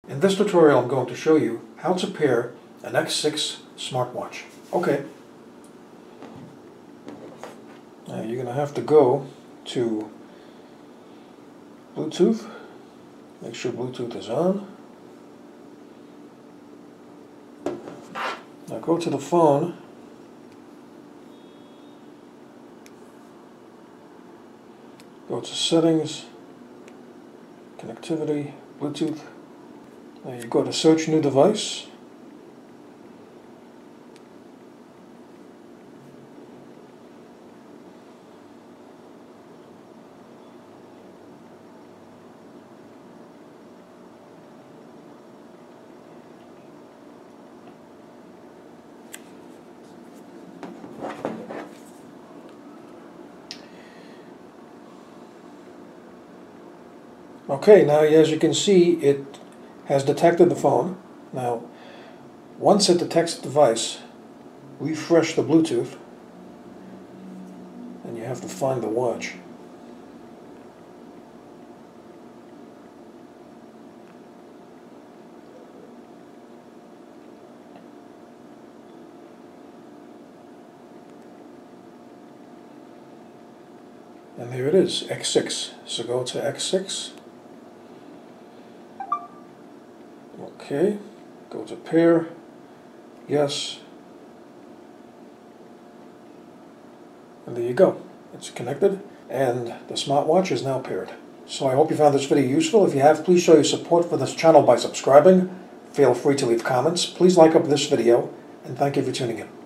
In this tutorial I'm going to show you how to pair an X6 smartwatch. Okay. Now you're going to have to go to Bluetooth. Make sure Bluetooth is on. Now go to the phone. Go to Settings, Connectivity, Bluetooth. Now you go to Search New Device. Okay, now as you can see, it has detected the phone. Now, once it detects the device, refresh the Bluetooth, and you have to find the watch. And there it is, X6. So go to X6. Okay, go to pair, yes, and there you go. It's connected, and the smartwatch is now paired. So I hope you found this video useful. If you have, please show your support for this channel by subscribing. Feel free to leave comments. Please like up this video, and thank you for tuning in.